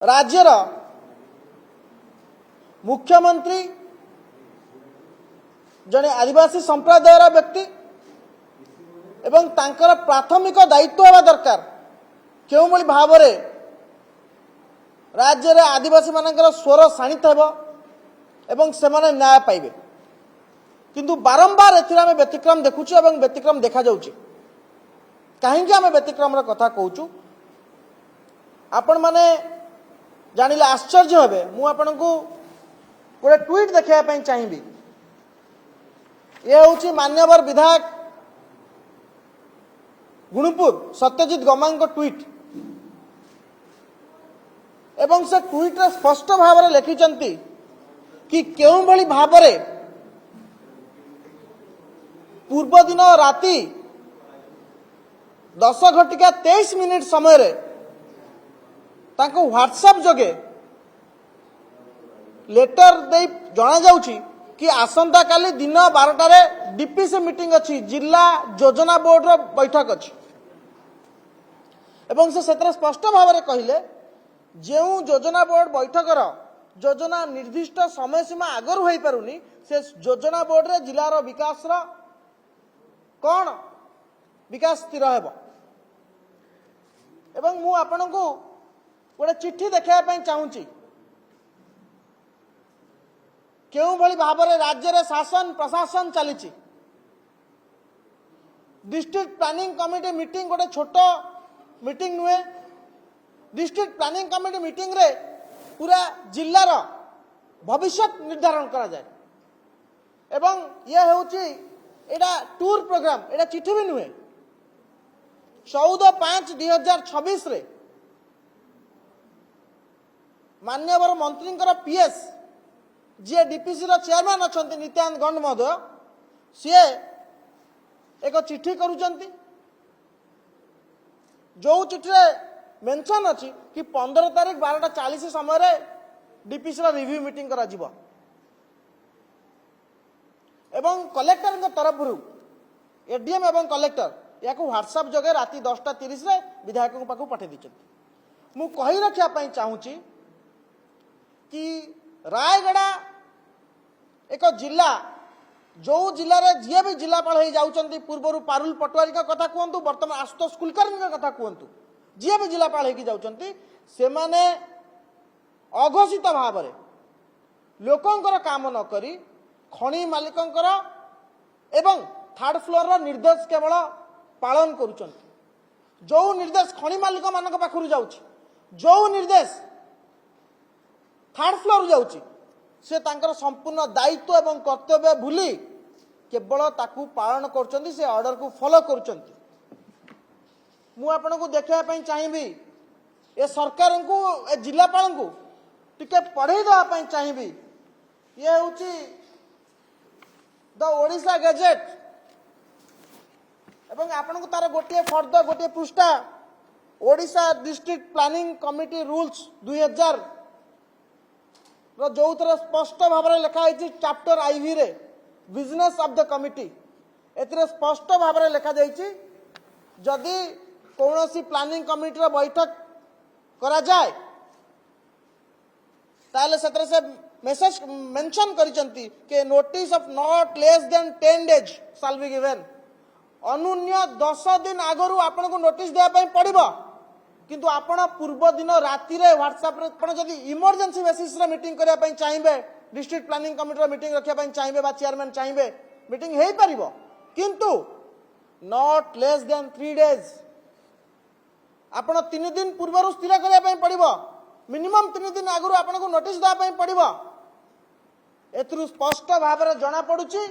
राज्यर मुख्यमंत्री जड़े आदिवासी संप्रदायर व्यक्ति एवं तांकर प्राथमिक दायित्व होगा दरकार क्यों भाव में राज्य रे आदिवासी मानकर स्वर शाणित एवं से न्याय पाइबे किंतु बारंबार एम व्यतिक्रम देखुचु एवं व्यतिक्रम देखा जाउची। कहीं आम व्यतिक्रम कथा कहूँ आपण मैंने जानिले आश्चर्य हे मु आपन को गोटे ट्वीट देखापी चाहिए। ये हूँ मान्यवर विधायक गुणुपुर सत्यजित गमा ट्वीट एवं से ट्वीट रे स्पष्ट भाव में लिखिं कि केउं भली भाव में पूर्व दिन राति 10:23 समय रे तांको व्हाट्सएप जोगे लेटर दे जना जाउची कि आसंता काली दिन 12 रे डीपीसी मीटिंग अच्छी जिला योजना बोर्ड रो बैठक अच्छी एवं से स्पष्ट भाव में कहले जो योजना बोर्ड बैठक योजना निर्दिष्ट समय सीमा आगरू हो पारुनी से योजना बोर्ड रे जिलार विकास कौन विकास स्थिर हेबो एवं मु आपन को गोटे चिट्ठी देखापी चाहूँगी क्यों भली भाव में राज्य रे शासन प्रशासन चली डिस्ट्रिक्ट प्लानिंग कमिटी मीटिंग गोटे छोट मीटिंग नुहे। डिस्ट्रिक्ट प्लानिंग कमिटी मीटिंग रे पूरा जिल्लार भविष्य निर्धारण करा जाए एवं ये होची एटा टूर प्रोग्राम एटा चिट्ठी भी नुहे 14/5/2026 रे मान्यवर मंत्री पीएस जी डीपीसी चेयरमैन अच्छा नित्यानंद गंड महोदय सी एक चिट्ठी करुचंती जो चिट्ठी मेंशन अच्छी कि 15 तारीख 12:40 समय डीपीसी रिव्यू मीटिंग करा जिवो एवं कलेक्टर तरफ एडीएम एवं कलेक्टर या व्हाट्सएप जोगे राति 10:30 विधायक पाक पठे दी मु कही रखापी चाहूँगी कि रायगड़ा एक जिला जो जिले में जी भी जिलापाल हो जाउछंती पूर्वर पारुल पटवारी का कथा कहतु बर्तमान आशुतोष कुलकर्णी का कथा कहतु जी भी जिलापाल हो जाउछंती से माने अघोषित भाव में लोकंकर काम न करी खणी मालिकंकर एवं थर्ड फ्लोर निर्देश केवल पालन करुचंती जो निर्देश खणी मालिक मान पाखु जाउछि जो निर्देश थर्ड फ्लोर जाउछि से तांकर संपूर्ण दायित्व एवं कर्तव्य भूली केवल ताकू पालन करचंती से ऑर्डर को फॉलो करचंती। मु आपन को देखा चाहिए ए सरकार को ए जिलापाल को टिके पढ़े देवाई चाहिए। ये हूँ द ओडिशा गजेट एवं आपन को तार गोटे फर्द गोटे पृष्ठा Odisha district planning committee rules 2000 जो थर स्पष्ट भाव में लिखाई चैप्टर आईवी रे बिजनेस ऑफ द कमिटी एथिरे स्पष्ट भाव में लिखा जाइए जदि कौन सी प्लानिंग कमिटी बैठक करा जाए ताले सेतरे से मेसेज मेंशन करिसंती के notice of not less than 10 days shall be given अनुन्य 10 दिन आगरू आपन को नोटिस देया पई पड़िबो किंतु आपण पूर्व दिन राति रे व्हाट्सएप रे आपण जदी इमरजेंसी बेसिस रे मीटिंग करिया पई चाहिबे डिस्ट्रिक्ट प्लानिंग कमिटी रे मीटिंग रखिया पई चाहिबे बा चेयरमैन चाहिबे मीटिंग हेई परिबो किंतु नॉट लेस देन 3 days आपण 3 दिन पूर्व स्थिर करिया पई पड़िबो मिनिमम 3 दिन आगरू आपण को नोटिस देया पई पड़िबो। एथरु स्पष्ट भाव में जना पड़ुची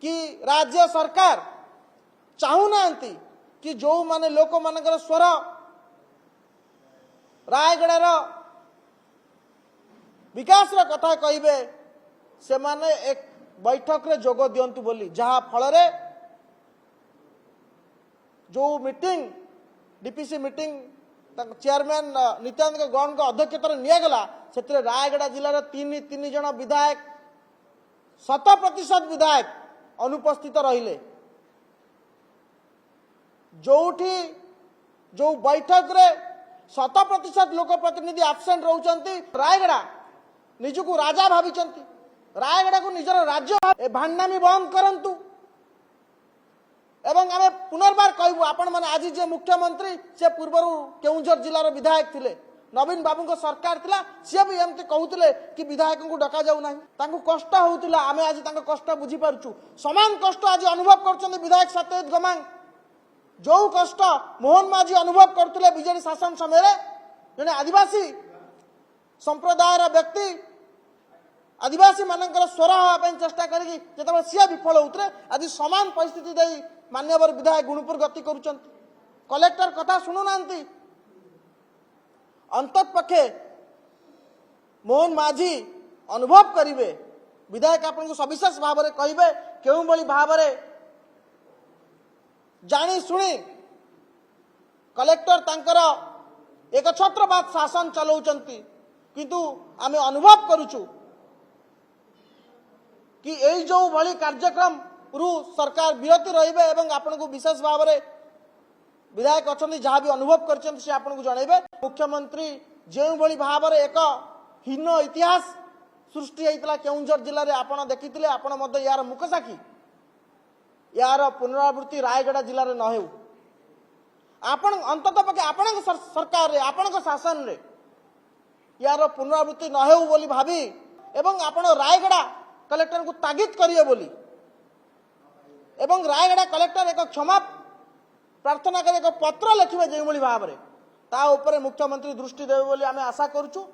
कि राज्य सरकार चाहू नांती कि जो माने लोक मानकर स्वर रायगड़ार विकास कथा कहिबे से माने एक बैठक रे जोग दियंतु बोली जहा फल रे जो meeting DPC meeting chairman Nityanand Gaur का अध्यक्षतार निगला से रायगड़ा जिलार 3 जन विधायक 100% विधायक अनुपस्थित रहिले जो बैठक रे 100% लोक प्रतिनिधि आबसेंट रहउचंती रायगड़ा निजकू राजा भाविचंती रायगड़ा को निजर राज्य ए भांडामी बंद करंतु एवं आमे पुनर्बार कहबू आपण माने आज जे मुख्यमंत्री से पूर्वरु केउंझर जिल्लार विधायक थिले नवीन बाबू को सरकार थिला से भी एमते कहउतले कि विधायक को डका जाऊ नाही तांको कष्ट होउतला आमे आज तांको कष्ट बुझी पारछु समान कष्ट आज अनुभव करछन विधायक सत्यजित गमांग जो कष्ट मोहन माझी अनुभव करतले बीजेडी शासन समय जने आदिवासी संप्रदायर व्यक्ति आदिवासी मानकर स्वर हाँ चेष्टा करी जिते सी विफल होते आज समान परिस्थिति दे मान्यवर विधायक गुणुपुर गति करुँच कलेक्टर कथा शुणुना अंतत पक्षे मोहन माझी अनुभव करेंगे विधायक आपन को सविशेष भाव में कहे क्यों भाव में जानी शुणी कलेक्टर तांकर एक छत्रवाद शासन चलाउचंती किंतु आमे अनुभव करूचु कि यही जो भली कार्यक्रम रु सरकार विरति रहिबे एवं आपन को विशेष भाव में विधायक अच्छा जहाँ भी अनुभव करछन से आपन को जनइबे मुख्यमंत्री जो भली भाव में एक हीन इतिहास सृष्टि होता केउंझर जिले में आपन देखिथिले आपन मध्य यार मुखसाखी यार पुनरावृत्ति रायगड़ा जिले में न हो आपण अंतत पक्षे आपण सरकार रे आपण शासन रे यार पुनरावृत्ति न हो बोली भाभी एवं आपण रायगड़ा कलेक्टर को तागिद करिए बोली एवं रायगड़ा कलेक्टर एक क्षमा प्रार्थना कर एक पत्र लिखे जो भाव में ता उपरे मुख्यमंत्री दृष्टि देवे बोली आमे आशा करूछु।